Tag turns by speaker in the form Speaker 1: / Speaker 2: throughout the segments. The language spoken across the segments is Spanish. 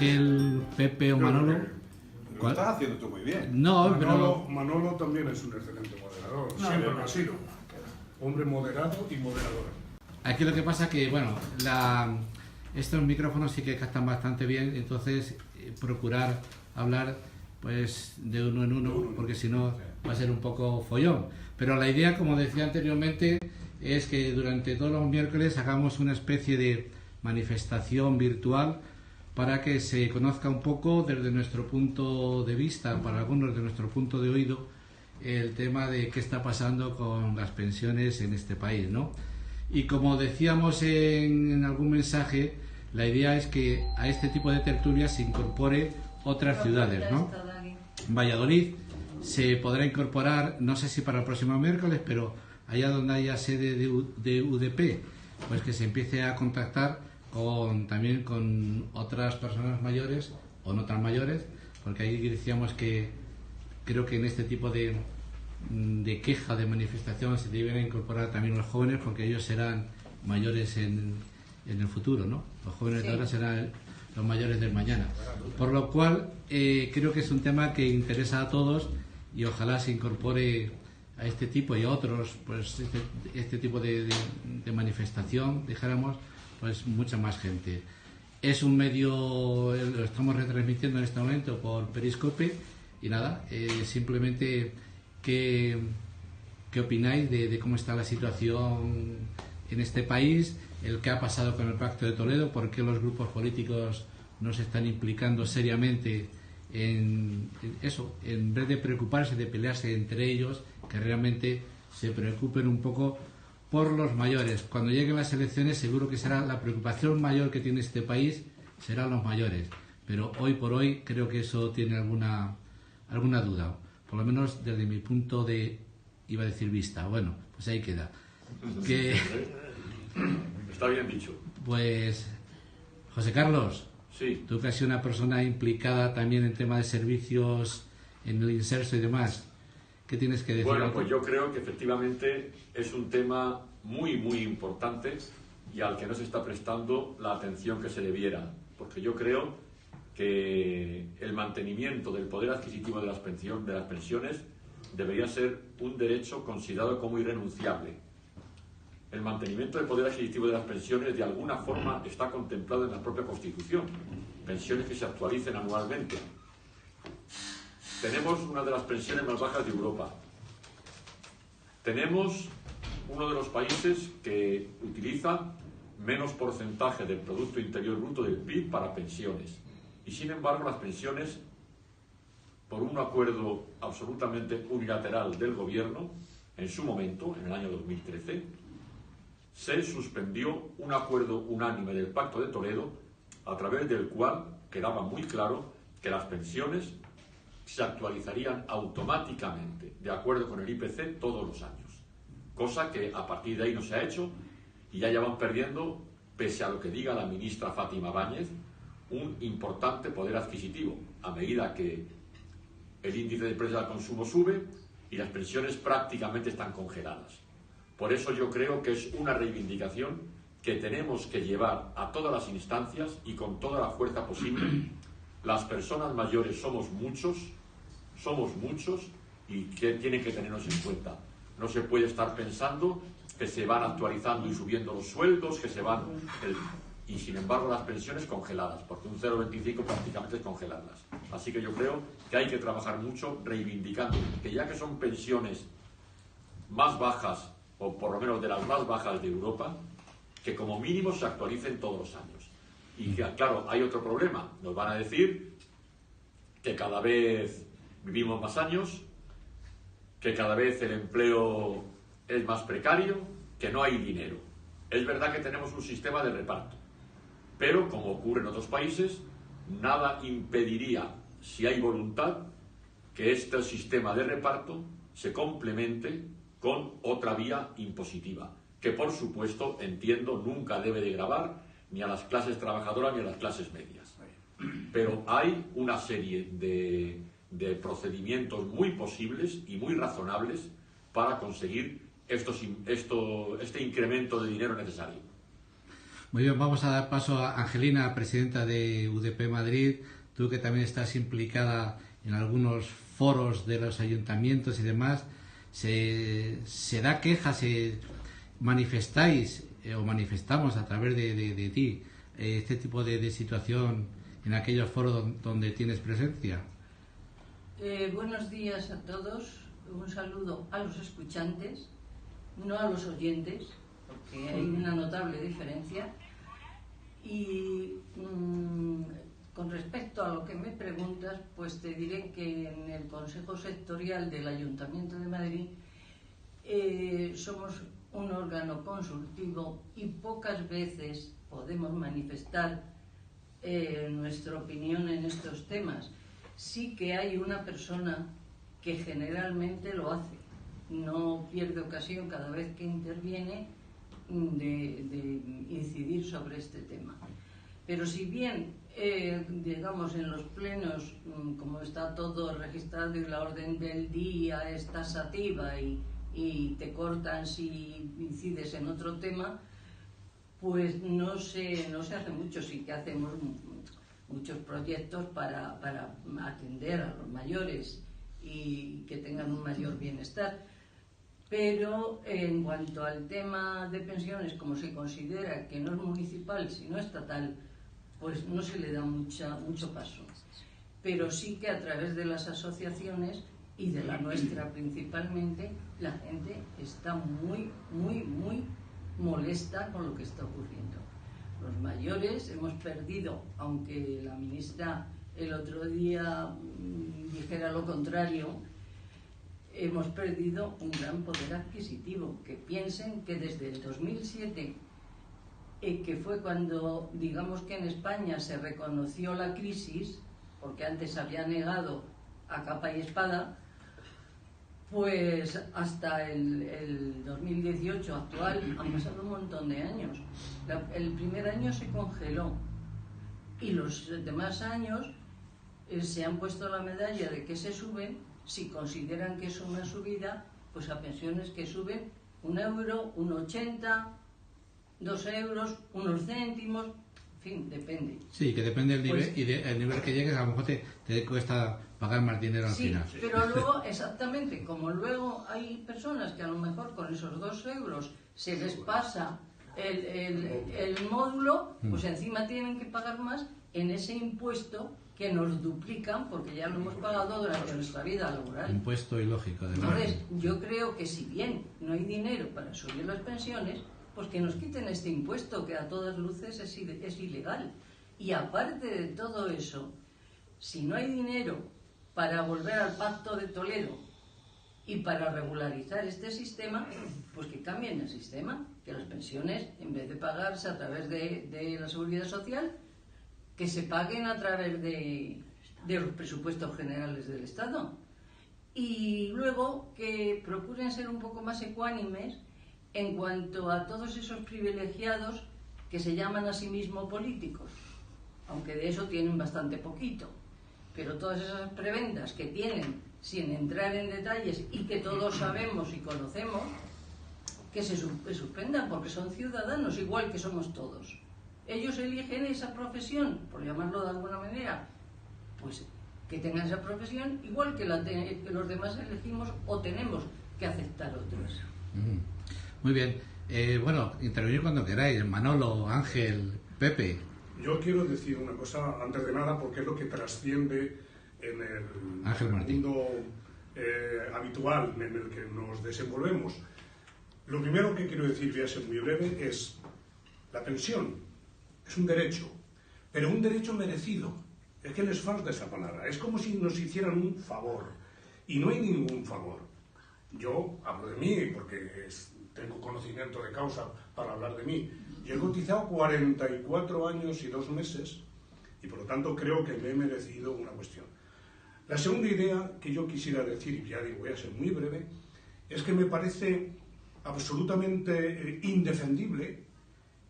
Speaker 1: Ángel, Pepe o Manolo.
Speaker 2: Lo estás haciendo tú muy bien.
Speaker 1: No, pero...
Speaker 3: Manolo también es un excelente moderador, siempre lo ha sido. Hombre moderado y moderador.
Speaker 1: Aquí lo que pasa que, bueno, estos micrófonos sí que captan bastante bien, entonces procurar hablar pues de uno en uno, porque si no va a ser un poco follón. Pero la idea, como decía anteriormente, es que durante todos los miércoles hagamos una especie de manifestación virtual para que se conozca un poco desde nuestro punto de vista, para algunos desde nuestro punto de oído, el tema de qué está pasando con las pensiones en este país, ¿no? Y como decíamos en algún mensaje, la idea es que a este tipo de tertulias se incorpore otras ciudades, ¿no? Valladolid se podrá incorporar, no sé si para el próximo miércoles, pero allá donde haya sede de UDP, pues que se empiece a contactar también con otras personas mayores o no tan mayores, porque ahí decíamos que creo que en este tipo de queja, de manifestación, se deben incorporar también los jóvenes, porque ellos serán mayores en el futuro, ¿no? Los jóvenes de ahora serán los mayores del mañana. Por lo cual, creo que es un tema que interesa a todos y ojalá se incorpore a este tipo y a otros, pues este tipo de manifestación, dijéramos, pues mucha más gente. Es un medio, lo estamos retransmitiendo en este momento por Periscope y nada, simplemente ¿qué opináis de cómo está la situación en este país? El que ha pasado con el Pacto de Toledo, por qué los grupos políticos no se están implicando seriamente en eso, en vez de preocuparse, de pelearse entre ellos, que realmente se preocupen un poco por los mayores. Cuando lleguen las elecciones seguro que será la preocupación mayor que tiene este país, serán los mayores, pero hoy por hoy creo que eso tiene alguna duda, por lo menos desde mi punto de, iba a decir vista, bueno, pues ahí queda. Que
Speaker 4: está bien dicho.
Speaker 1: Pues José Carlos,
Speaker 4: sí.
Speaker 1: Tú que has sido una persona implicada también en tema de servicios, en el inserso y demás, ¿qué tienes que decir?
Speaker 4: Bueno, pues yo creo que efectivamente es un tema muy, muy importante y al que no se está prestando la atención que se debiera, porque yo creo que el mantenimiento del poder adquisitivo de las pensiones debería ser un derecho considerado como irrenunciable. El mantenimiento del poder adquisitivo de las pensiones de alguna forma está contemplado en la propia Constitución, pensiones que se actualicen anualmente. Tenemos una de las pensiones más bajas de Europa. Tenemos uno de los países que utiliza menos porcentaje del Producto Interior Bruto del PIB para pensiones. Y sin embargo, las pensiones, por un acuerdo absolutamente unilateral del gobierno, en su momento, en el año 2013, se suspendió un acuerdo unánime del Pacto de Toledo, a través del cual quedaba muy claro que las pensiones se actualizarían automáticamente, de acuerdo con el IPC, todos los años. Cosa que a partir de ahí no se ha hecho y ya van perdiendo, pese a lo que diga la ministra Fátima Báñez, un importante poder adquisitivo, a medida que el índice de precios al consumo sube y las pensiones prácticamente están congeladas. Por eso yo creo que es una reivindicación que tenemos que llevar a todas las instancias y con toda la fuerza posible. Las personas mayores somos muchos y que tienen que tenernos en cuenta. No se puede estar pensando que se van actualizando y subiendo los sueldos, que se van... y sin embargo las pensiones congeladas, porque un 0,25 prácticamente es congelarlas. Así que yo creo que hay que trabajar mucho reivindicando que ya que son pensiones más bajas, o por lo menos de las más bajas de Europa, que como mínimo se actualicen todos los años. Y que, claro, hay otro problema. Nos van a decir que cada vez vivimos más años, que cada vez el empleo es más precario, que no hay dinero. Es verdad que tenemos un sistema de reparto, pero como ocurre en otros países, nada impediría, si hay voluntad, que este sistema de reparto se complemente con otra vía impositiva, que por supuesto, entiendo, nunca debe de gravar ni a las clases trabajadoras ni a las clases medias. Pero hay una serie de procedimientos muy posibles y muy razonables para conseguir este incremento de dinero necesario.
Speaker 1: Muy bien, vamos a dar paso a Angelina, presidenta de UDP Madrid, tú que también estás implicada en algunos foros de los ayuntamientos y demás. ¿Se da queja, se manifestáis o manifestamos a través de ti este tipo de situación en aquellos foros donde tienes presencia?
Speaker 5: Buenos días a todos, un saludo a los escuchantes, no a los oyentes, porque hay una notable diferencia. Y con respecto a lo que me preguntas, pues te diré que en el Consejo Sectorial del Ayuntamiento de Madrid somos un órgano consultivo y pocas veces podemos manifestar nuestra opinión en estos temas. Sí que hay una persona que generalmente lo hace, no pierde ocasión cada vez que interviene de incidir sobre este tema. Pero si bien, digamos, en los plenos, como está todo registrado y la orden del día es taxativa y te cortan si incides en otro tema, pues no se hace mucho. Sí que hacemos muchos proyectos para atender a los mayores y que tengan un mayor bienestar. Pero en cuanto al tema de pensiones, como se considera que no es municipal sino estatal, pues no se le da mucho paso. Pero sí que a través de las asociaciones y de la nuestra principalmente, la gente está muy molesta con lo que está ocurriendo. Los mayores hemos perdido, aunque la ministra el otro día dijera lo contrario, hemos perdido un gran poder adquisitivo. Que piensen que desde el 2007, que fue cuando, digamos que en España se reconoció la crisis, porque antes había negado a capa y espada, pues hasta el 2018 actual han pasado un montón de años. El primer año se congeló y los demás años se han puesto la medalla de que se suben. Si consideran que es una subida, pues a pensiones que suben 1 euro, 1,80, 2 euros, unos céntimos, en fin, depende.
Speaker 1: Sí, que depende del nivel, y del nivel que llegues, a lo mejor te cuesta pagar más dinero al final.
Speaker 5: Sí, pero luego, exactamente, como luego hay personas que a lo mejor con esos 2 euros se les pasa el módulo, pues encima tienen que pagar más en ese impuesto que nos duplican porque ya lo hemos pagado durante nuestra vida laboral.
Speaker 1: Impuesto ilógico, además.
Speaker 5: Entonces, yo creo que si bien no hay dinero para subir las pensiones, pues que nos quiten este impuesto que a todas luces es ilegal. Y aparte de todo eso, si no hay dinero para volver al Pacto de Toledo y para regularizar este sistema, pues que cambien el sistema, que las pensiones, en vez de pagarse a través de la Seguridad Social, que se paguen a través de los presupuestos generales del Estado. Y luego que procuren ser un poco más ecuánimes en cuanto a todos esos privilegiados que se llaman a sí mismos políticos, aunque de eso tienen bastante poquito. Pero todas esas prebendas que tienen, sin entrar en detalles y que todos sabemos y conocemos, que se suspendan porque son ciudadanos igual que somos todos. Ellos eligen esa profesión, por llamarlo de alguna manera, pues que tengan esa profesión igual que los demás elegimos o tenemos que aceptar otros.
Speaker 1: Muy bien. Bueno, intervenir cuando queráis. Manolo, Ángel, Pepe.
Speaker 3: Yo quiero decir una cosa antes de nada, porque es lo que trasciende en el mundo habitual en el que nos desenvolvemos. Lo primero que quiero decir, voy a ser muy breve, es la pensión. Es un derecho, pero un derecho merecido. Es que les falta esa palabra. Es como si nos hicieran un favor. Y no hay ningún favor. Yo hablo de mí porque tengo conocimiento de causa para hablar de mí. Yo he cotizado 44 años y 2 meses y por lo tanto creo que me he merecido una cuestión. La segunda idea que yo quisiera decir, y ya digo, voy a ser muy breve, es que me parece absolutamente indefendible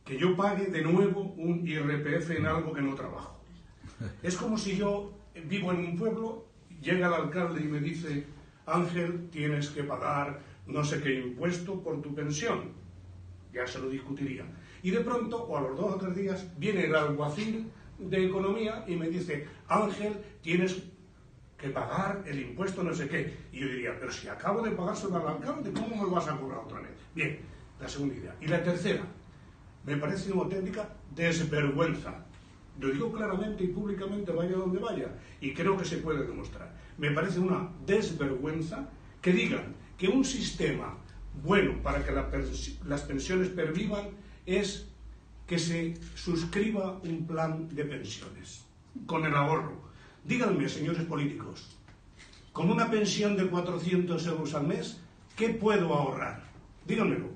Speaker 3: que yo pague de nuevo un IRPF en algo que no trabajo. Es como si yo vivo en un pueblo, llega el alcalde y me dice: Ángel, tienes que pagar no sé qué impuesto por tu pensión. Ya se lo discutiría. Y de pronto, o a los 2 o 3 días, viene el alguacil de Economía y me dice: Ángel, tienes que pagar el impuesto no sé qué. Y yo diría: pero si acabo de pagárselo al alcalde, ¿cómo me lo vas a cobrar otra vez? Bien, la segunda idea. Y la tercera, me parece una auténtica desvergüenza. Lo digo claramente y públicamente, vaya donde vaya, y creo que se puede demostrar. Me parece una desvergüenza que digan que un sistema bueno para que las pensiones pervivan es que se suscriba un plan de pensiones con el ahorro. Díganme, señores políticos, con una pensión de 400 euros al mes, ¿qué puedo ahorrar? Díganmelo.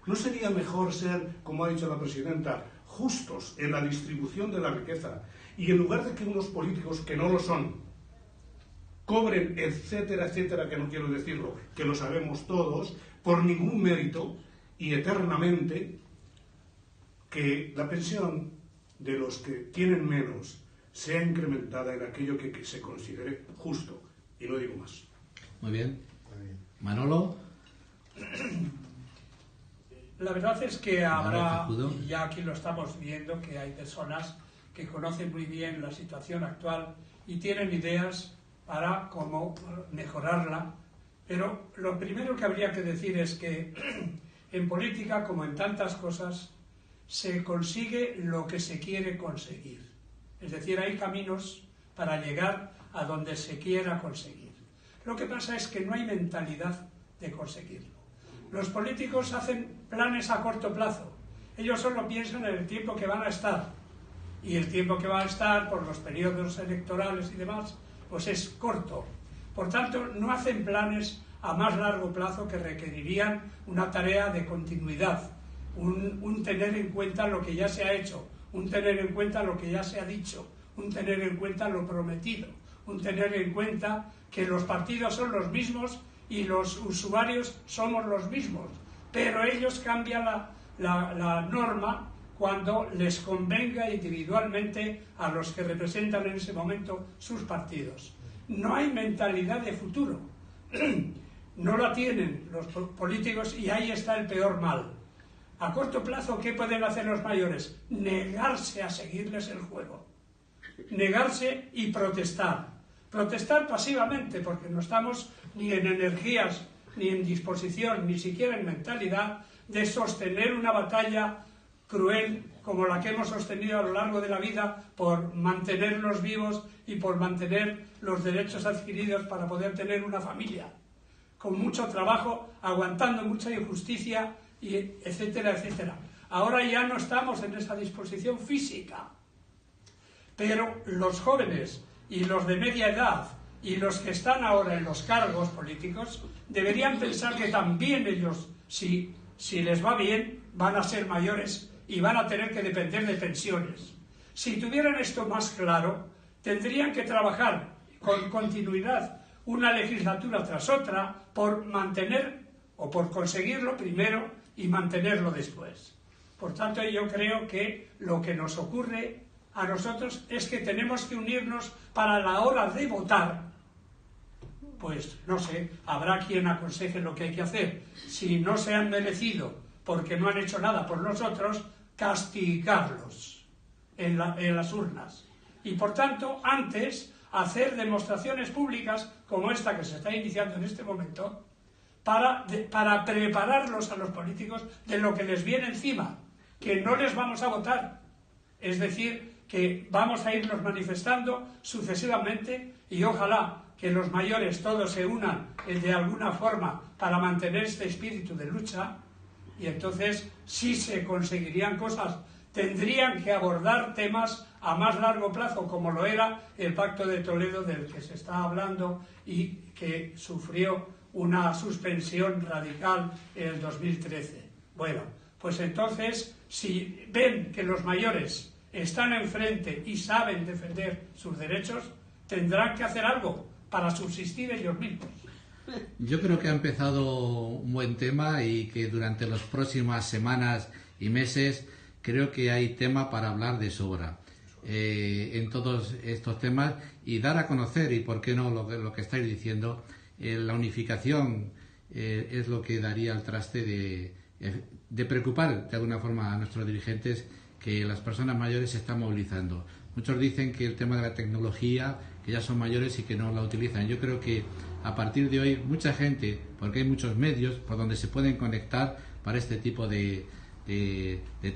Speaker 3: ¿No sería mejor ser, como ha dicho la presidenta, justos en la distribución de la riqueza, y en lugar de que unos políticos que no lo son cobren, etcétera, etcétera, que no quiero decirlo, que lo sabemos todos, por ningún mérito y eternamente, que la pensión de los que tienen menos sea incrementada en aquello que se considere justo? Y no digo más.
Speaker 1: Muy bien. Manolo.
Speaker 6: La verdad es que habrá, y ya aquí lo estamos viendo, que hay personas que conocen muy bien la situación actual y tienen ideas para cómo mejorarla, pero lo primero que habría que decir es que en política, como en tantas cosas, se consigue lo que se quiere conseguir. Es decir, hay caminos para llegar a donde se quiera conseguir. Lo que pasa es que no hay mentalidad de conseguirlo. Los políticos hacen planes a corto plazo. Ellos solo piensan en el tiempo que van a estar. Y el tiempo que va a estar, por los periodos electorales y demás, pues es corto. Por tanto, no hacen planes a más largo plazo que requerirían una tarea de continuidad, un tener en cuenta lo que ya se ha hecho, un tener en cuenta lo que ya se ha dicho, un tener en cuenta lo prometido, un tener en cuenta que los partidos son los mismos y los usuarios somos los mismos, pero ellos cambian la norma cuando les convenga individualmente a los que representan en ese momento sus partidos. No hay mentalidad de futuro, no la tienen los políticos, y ahí está el peor mal. A corto plazo, ¿qué pueden hacer los mayores? Negarse a seguirles el juego, negarse y protestar. Protestar pasivamente, porque no estamos ni en energías, ni en disposición, ni siquiera en mentalidad de sostener una batalla cruel como la que hemos sostenido a lo largo de la vida por mantenernos vivos y por mantener los derechos adquiridos para poder tener una familia, con mucho trabajo, aguantando mucha injusticia, y etcétera, etcétera. Ahora ya no estamos en esa disposición física, pero los jóvenes y los de media edad y los que están ahora en los cargos políticos deberían pensar que también ellos, si les va bien, van a ser mayores y van a tener que depender de pensiones. Si tuvieran esto más claro, tendrían que trabajar con continuidad una legislatura tras otra por mantener o por conseguirlo primero y mantenerlo después. Por tanto, yo creo que lo que nos ocurre a nosotros es que tenemos que unirnos para la hora de votar. Pues no sé, habrá quien aconseje lo que hay que hacer. Si no se han merecido porque no han hecho nada por nosotros, castigarlos en las urnas. Y por tanto, antes, hacer demostraciones públicas como esta que se está iniciando en este momento, para prepararlos a los políticos de lo que les viene encima, que no les vamos a votar. Es decir, que vamos a irnos manifestando sucesivamente, y ojalá que los mayores todos se unan de alguna forma para mantener este espíritu de lucha, y entonces sí se conseguirían cosas. Tendrían que abordar temas a más largo plazo, como lo era el Pacto de Toledo del que se está hablando y que sufrió una suspensión radical en el 2013. Bueno, pues entonces, si ven que los mayores están enfrente y saben defender sus derechos, tendrán que hacer algo para subsistir ellos mismos.
Speaker 1: Yo creo que ha empezado un buen tema y que durante las próximas semanas y meses creo que hay tema para hablar de sobra en todos estos temas, y dar a conocer, y por qué no lo que estáis diciendo, la unificación es lo que daría al traste de de preocupar de alguna forma a nuestros dirigentes, que las personas mayores se están movilizando. Muchos dicen que el tema de la tecnología, que ya son mayores y que no la utilizan. Yo creo que a partir de hoy mucha gente, porque hay muchos medios por donde se pueden conectar para este tipo de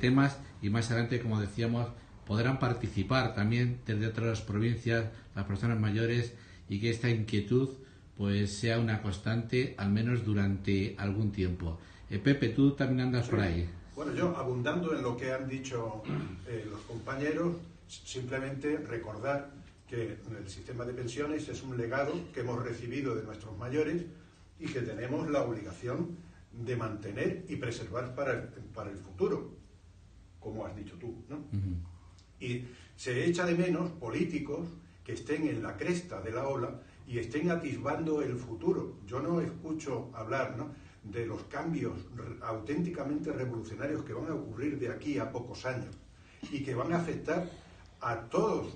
Speaker 1: temas, y más adelante, como decíamos, podrán participar también desde otras provincias las personas mayores, y que esta inquietud pues sea una constante al menos durante algún tiempo. Pepe, tú también andas por ahí.
Speaker 7: Bueno, yo, abundando en lo que han dicho los compañeros, simplemente recordar que el sistema de pensiones es un legado que hemos recibido de nuestros mayores y que tenemos la obligación de mantener y preservar para el futuro, como has dicho tú, ¿no? Y se echa de menos políticos que estén en la cresta de la ola y estén atisbando el futuro. Yo no escucho hablar, ¿no?, de los cambios auténticamente revolucionarios que van a ocurrir de aquí a pocos años y que van a afectar a todas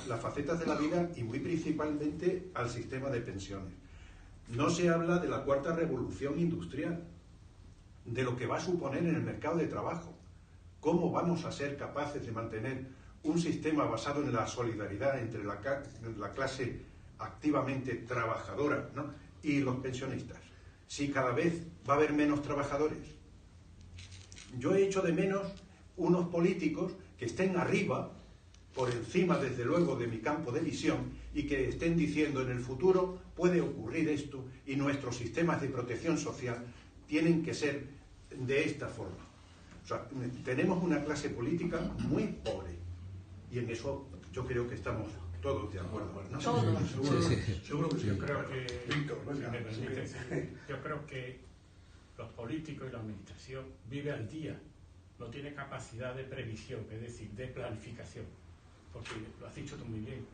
Speaker 7: las facetas de la vida y muy principalmente al sistema de pensiones. No se habla de la cuarta revolución industrial, de lo que va a suponer en el mercado de trabajo. ¿Cómo vamos a ser capaces de mantener un sistema basado en la solidaridad entre la clase activamente trabajadora, ¿no?, y los pensionistas, si cada vez va a haber menos trabajadores? Yo he hecho de menos unos políticos que estén arriba, por encima desde luego de mi campo de visión, y que estén diciendo en el futuro puede ocurrir esto y nuestros sistemas de protección social tienen que ser de esta forma. O sea, tenemos una clase política muy pobre y en eso yo creo que estamos todos de acuerdo, ¿no?
Speaker 3: Seguro que sí.
Speaker 8: Yo creo que,
Speaker 3: Víctor,
Speaker 8: si me permite, yo creo que los políticos y la administración vive al día, no tiene capacidad de previsión, es decir, de planificación, porque lo has dicho tú muy bien,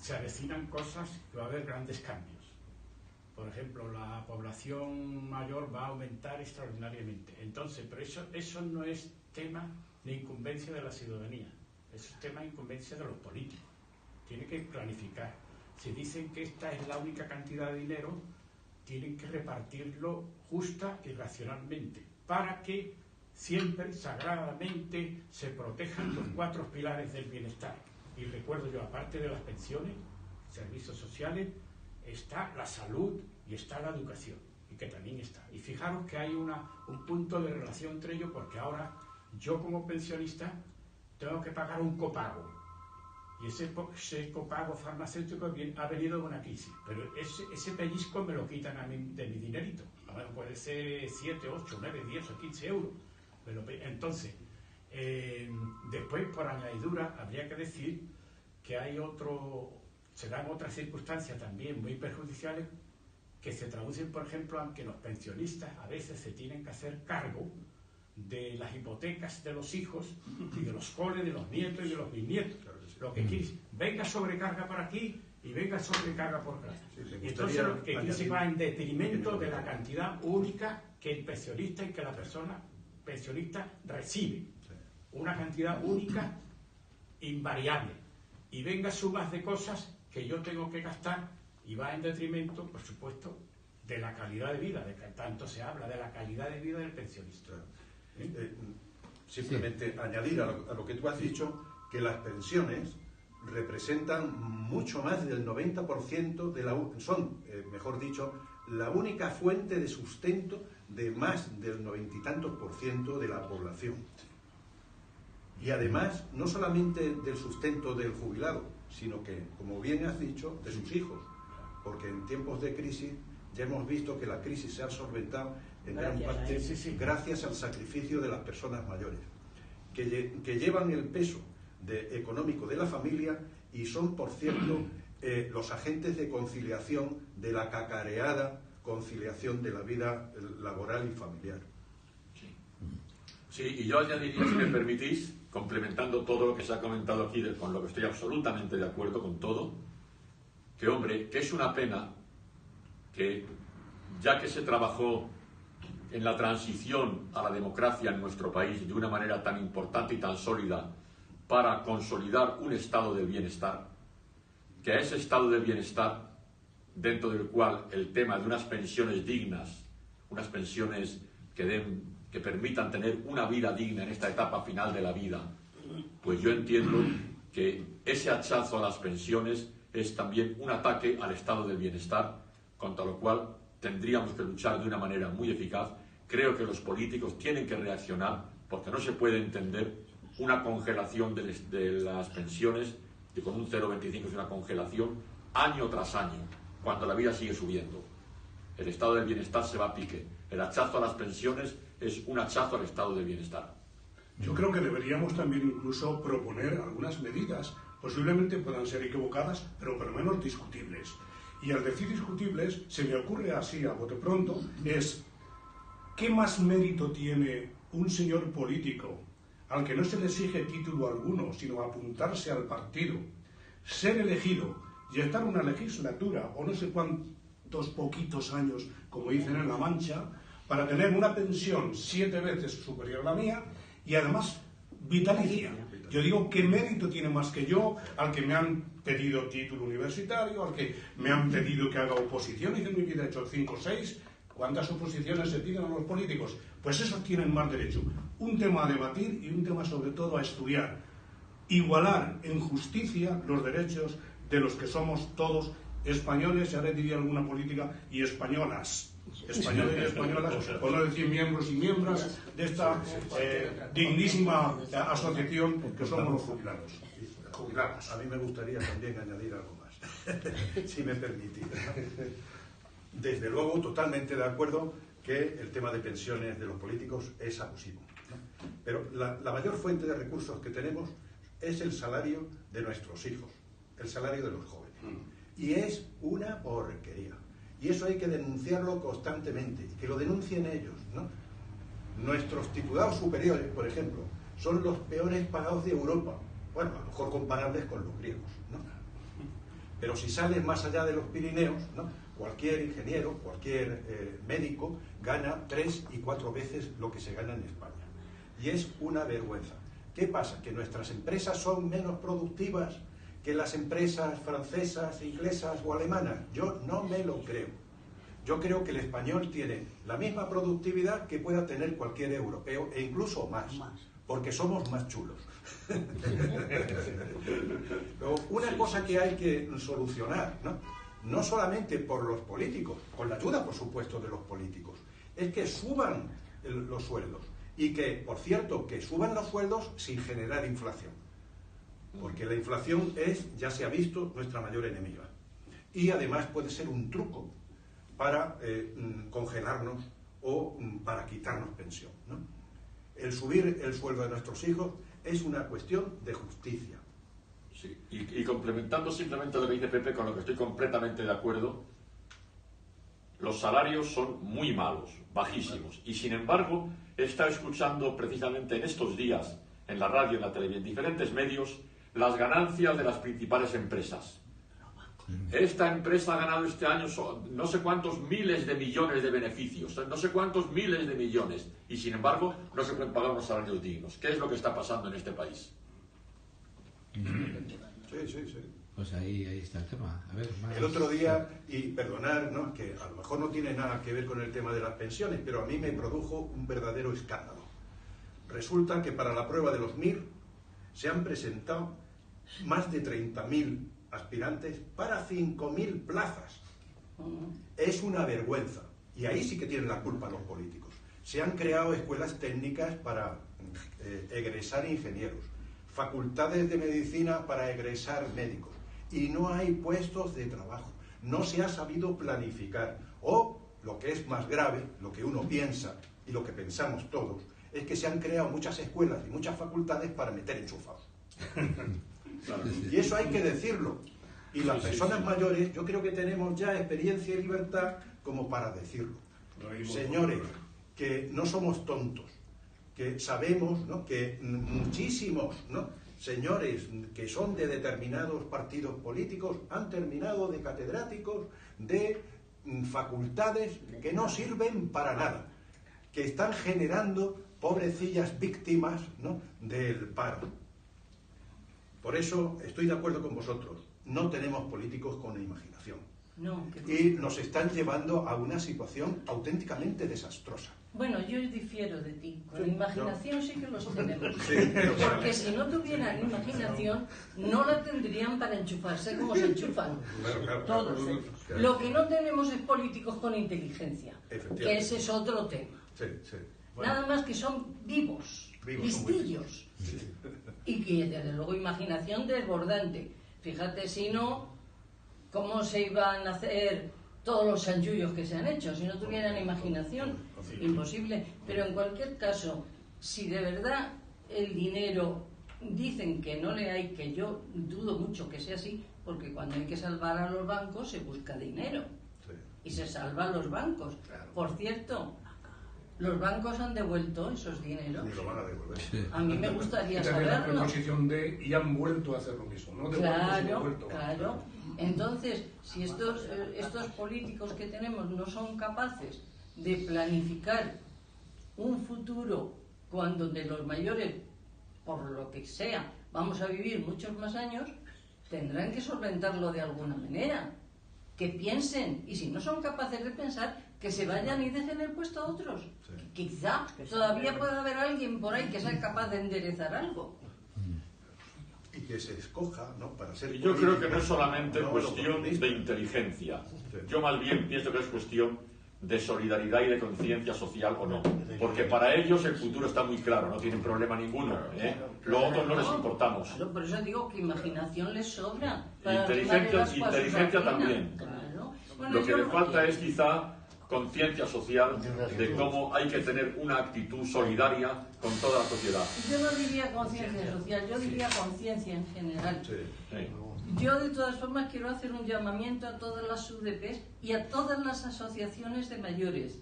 Speaker 8: se avecinan cosas que va a haber grandes cambios. Por ejemplo, la población mayor va a aumentar extraordinariamente. Entonces, pero eso no es tema de incumbencia de la ciudadanía, eso es tema de incumbencia de los políticos. Tienen que planificar. Si dicen que esta es la única cantidad de dinero, tienen que repartirlo justa y racionalmente, para que siempre, sagradamente, se protejan los 4 pilares del bienestar. Y recuerdo yo, aparte de las pensiones, servicios sociales, está la salud y está la educación, y que también está. Y fijaros que hay un punto de relación entre ellos, porque ahora yo como pensionista tengo que pagar un copago, y ese copago farmacéutico ha venido de una crisis, pero ese pellizco me lo quitan a mí de mi dinerito. A ver, puede ser 7, 8, 9, 10 o 15 euros. Entonces, después, por añadidura, habría que decir que se dan otras circunstancias también muy perjudiciales que se traducen, por ejemplo, en que los pensionistas a veces se tienen que hacer cargo de las hipotecas de los hijos y de los coles de los nietos y de los bisnietos. Lo que quieres, venga sobrecarga por aquí y venga sobrecarga por acá. Entonces, lo que aquí se va en detrimento de la cantidad única que el pensionista y que la persona pensionista recibe. Una cantidad única, invariable. Y venga sumas de cosas que yo tengo que gastar y va en detrimento, por supuesto, de la calidad de vida, de que tanto se habla de la calidad de vida del pensionista.
Speaker 7: Simplemente añadir a lo que tú has dicho, que las pensiones representan mucho más del 90% son, mejor dicho, la única fuente de sustento de más del 90 y tantos % de la población. Y además, no solamente del sustento del jubilado, sino que, como bien has dicho, de sus hijos. Porque en tiempos de crisis ya hemos visto que la crisis se ha solventado en gran parte gracias al sacrificio de las personas mayores, que llevan el peso económico de la familia y son, por cierto, los agentes de conciliación de la cacareada conciliación de la vida laboral y familiar.
Speaker 4: Sí, y yo añadiría, si me permitís, complementando todo lo que se ha comentado aquí, con lo que estoy absolutamente de acuerdo con todo, que, hombre, que es una pena que, ya que se trabajó en la transición a la democracia en nuestro país de una manera tan importante y tan sólida para consolidar un estado del bienestar, que a ese estado del bienestar, dentro del cual el tema de unas pensiones dignas, unas pensiones que permitan tener una vida digna en esta etapa final de la vida, pues yo entiendo que ese hachazo a las pensiones es también un ataque al estado del bienestar, contra lo cual tendríamos que luchar de una manera muy eficaz. Creo que los políticos tienen que reaccionar, porque no se puede entender una congelación de las pensiones, que con un 0,25 es una congelación año tras año, cuando la vida sigue subiendo. El estado del bienestar se va a pique. El hachazo a las pensiones es un hachazo al estado del bienestar.
Speaker 3: Yo creo que deberíamos también incluso proponer algunas medidas, posiblemente puedan ser equivocadas, pero por lo menos discutibles. Y al decir discutibles, se me ocurre así a bote pronto, es ¿qué más mérito tiene un señor político al que no se le exige título alguno, sino apuntarse al partido, ser elegido y estar una legislatura o no sé cuántos poquitos años, como dicen en La Mancha, para tener una pensión 7 veces superior a la mía y además vitalicia? Yo digo, ¿qué mérito tiene más que yo al que me han pedido título universitario, al que me han pedido que haga oposición y que en mi vida he hecho 5 o 6? ¿Cuántas oposiciones se piden a los políticos? Pues esos tienen más derecho. Un tema a debatir y un tema sobre todo a estudiar. Igualar en justicia los derechos de los que somos todos españoles, y ahora diría alguna política, y españolas. Españoles y españolas, por no decir miembros y miembros de esta dignísima asociación que somos los jubilados. Jubiladas.
Speaker 7: A mí me gustaría también añadir algo más, si me permitís. Desde luego, totalmente de acuerdo que el tema de pensiones de los políticos es abusivo, ¿no? Pero la mayor fuente de recursos que tenemos es el salario de nuestros hijos, el salario de los jóvenes. Y es una porquería. Y eso hay que denunciarlo constantemente, y que lo denuncien ellos, ¿no? Nuestros titulados superiores, por ejemplo, son los peores pagados de Europa. Bueno, a lo mejor comparables con los griegos, ¿no? Pero si sales más allá de los Pirineos, ¿no?, cualquier ingeniero, cualquier médico gana 3 y 4 veces lo que se gana en España. Y es una vergüenza. ¿Qué pasa? ¿Que nuestras empresas son menos productivas que las empresas francesas, inglesas o alemanas? Yo no me lo creo. Yo creo que el español tiene la misma productividad que pueda tener cualquier europeo, e incluso más, porque somos más chulos. Pero una cosa que hay que solucionar, no solamente por los políticos, con la ayuda, por supuesto, de los políticos, es que suban los sueldos. Y que, por cierto, que suban los sueldos sin generar inflación. Porque la inflación es, ya se ha visto, nuestra mayor enemiga. Y además puede ser un truco para congelarnos o para quitarnos pensión, ¿no? El subir el sueldo de nuestros hijos es una cuestión de justicia.
Speaker 4: Sí. Y complementando simplemente lo que dice Pepe, con lo que estoy completamente de acuerdo, los salarios son muy malos, bajísimos. Y sin embargo, he estado escuchando precisamente en estos días, en la radio, en la televisión, en diferentes medios, las ganancias de las principales empresas. Esta empresa ha ganado este año no sé cuántos miles de millones de beneficios, no sé cuántos miles de millones, y sin embargo no se pueden pagar unos salarios dignos. ¿Qué es lo que está pasando en este país?
Speaker 7: Sí.
Speaker 1: Pues ahí está el tema. A ver, más.
Speaker 7: El otro día, y perdonad, ¿no?, que a lo mejor no tiene nada que ver con el tema de las pensiones, pero a mí me produjo un verdadero escándalo. Resulta que para la prueba de los MIR se han presentado más de 30.000 aspirantes para 5.000 plazas. Es una vergüenza. Y ahí sí que tienen la culpa los políticos. Se han creado escuelas técnicas para egresar ingenieros, facultades de medicina para egresar médicos, y no hay puestos de trabajo. No se ha sabido planificar. O, lo que es más grave, lo que uno piensa y lo que pensamos todos, es que se han creado muchas escuelas y muchas facultades para meter enchufados. Y eso hay que decirlo. Y las personas mayores, yo creo que tenemos ya experiencia y libertad como para decirlo. Señores, que no somos tontos, que sabemos, ¿no?, que muchísimos, ¿no?, señores que son de determinados partidos políticos han terminado de catedráticos de facultades que no sirven para nada, que están generando pobrecillas víctimas, ¿no?, del paro. Por eso estoy de acuerdo con vosotros. No tenemos políticos con imaginación.
Speaker 5: No,
Speaker 7: y nos están llevando a una situación auténticamente desastrosa.
Speaker 5: Bueno, yo difiero de ti. Con imaginación sí que los tenemos. Porque si no tuvieran imaginación, no la tendrían para enchufarse como se enchufan. Todos. Lo que no tenemos es políticos con inteligencia. Que ese es otro tema. Nada más que son vivos, listillos. Y que desde luego imaginación desbordante. Fíjate si no, cómo se iban a hacer todos los chanchullos que se han hecho, si no tuvieran imaginación, imposible. Pero en cualquier caso, si de verdad el dinero dicen que no le hay, que yo dudo mucho que sea así, porque cuando hay que salvar a los bancos se busca dinero y se salvan los bancos. Por cierto, los bancos han devuelto esos dineros.
Speaker 3: Ni lo van a devolver.
Speaker 5: A mí me gustaría saberlo.
Speaker 3: La preposición de y han vuelto a hacer lo mismo, ¿no?
Speaker 5: Claro. Entonces, si estos políticos que tenemos no son capaces de planificar un futuro cuando de los mayores, por lo que sea, vamos a vivir muchos más años, tendrán que solventarlo de alguna manera. Que piensen, y si no son capaces de pensar, que se vayan y dejen el puesto a otros. Quizá todavía pueda haber alguien por ahí que sea capaz de enderezar algo.
Speaker 7: Y que se escoja, ¿no?, para ser
Speaker 4: yo creo que no es solamente cuestión de inteligencia. Yo más bien pienso que es cuestión de solidaridad y de conciencia social o no. Porque para ellos el futuro está muy claro, no tienen problema ninguno. Lo otro no les importamos.
Speaker 5: Claro, por eso digo que imaginación les sobra.
Speaker 4: Inteligencia también.
Speaker 5: Claro. Bueno,
Speaker 4: Lo que le falta es quizá conciencia social de cómo hay que tener una actitud solidaria con toda la sociedad.
Speaker 5: Yo no diría conciencia social, yo diría conciencia en general. Yo de todas formas quiero hacer un llamamiento a todas las UDPs y a todas las asociaciones de mayores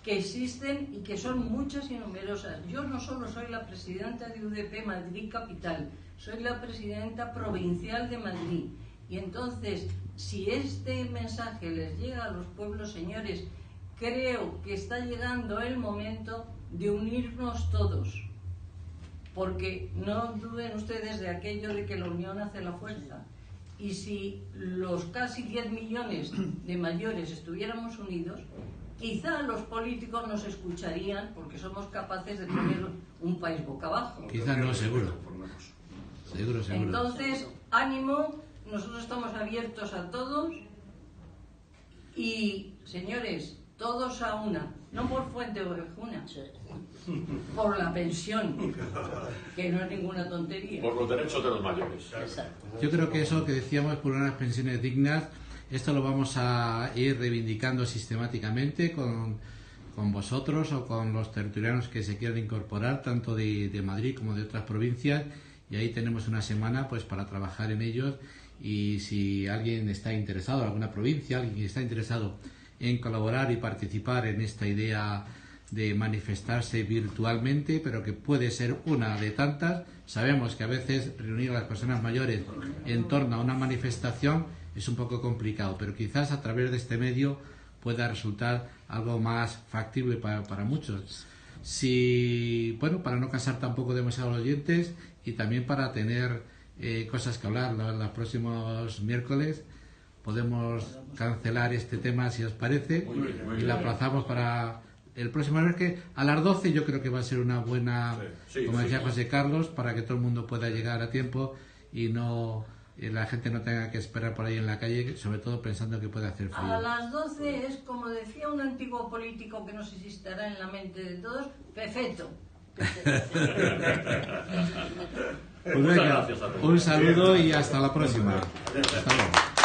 Speaker 5: que existen y que son muchas y numerosas. Yo no solo soy la presidenta de UDP Madrid Capital, soy la presidenta provincial de Madrid. Y entonces, si este mensaje les llega a los pueblos, señores, creo que está llegando el momento de unirnos todos. Porque no duden ustedes de aquello de que la unión hace la fuerza. Y si los casi 10 millones de mayores estuviéramos unidos, quizá los políticos nos escucharían porque somos capaces de poner un país boca abajo.
Speaker 1: Quizá no, seguro. Seguro.
Speaker 5: Entonces, ánimo. Nosotros estamos abiertos a todos y, señores, todos a una, no por fuente ovejuna, por la pensión, que no es ninguna tontería.
Speaker 4: Por los derechos de los mayores.
Speaker 5: Exacto.
Speaker 1: Yo creo que eso que decíamos, por unas pensiones dignas, esto lo vamos a ir reivindicando sistemáticamente con vosotros o con los tertulianos que se quieran incorporar, tanto de Madrid como de otras provincias, y ahí tenemos una semana pues para trabajar en ellos. Y si alguien está interesado, alguna provincia, alguien está interesado en colaborar y participar en esta idea de manifestarse virtualmente, pero que puede ser una de tantas, sabemos que a veces reunir a las personas mayores en torno a una manifestación es un poco complicado, pero quizás a través de este medio pueda resultar algo más factible para muchos. Para no cansar tampoco demasiado a los oyentes y también para tener cosas que hablar los próximos miércoles. Podemos cancelar este tema si os parece y lo aplazamos para el próximo miércoles a las 12. Yo creo que va a ser una buena, como decía José Carlos, para que todo el mundo pueda llegar a tiempo y la gente no tenga que esperar por ahí en la calle, sobre todo pensando que puede hacer frío.
Speaker 5: A las 12 es, como decía un antiguo político que no sé si estará en la mente de todos, perfecto.
Speaker 1: Pues venga, un saludo y hasta la próxima. Hasta luego.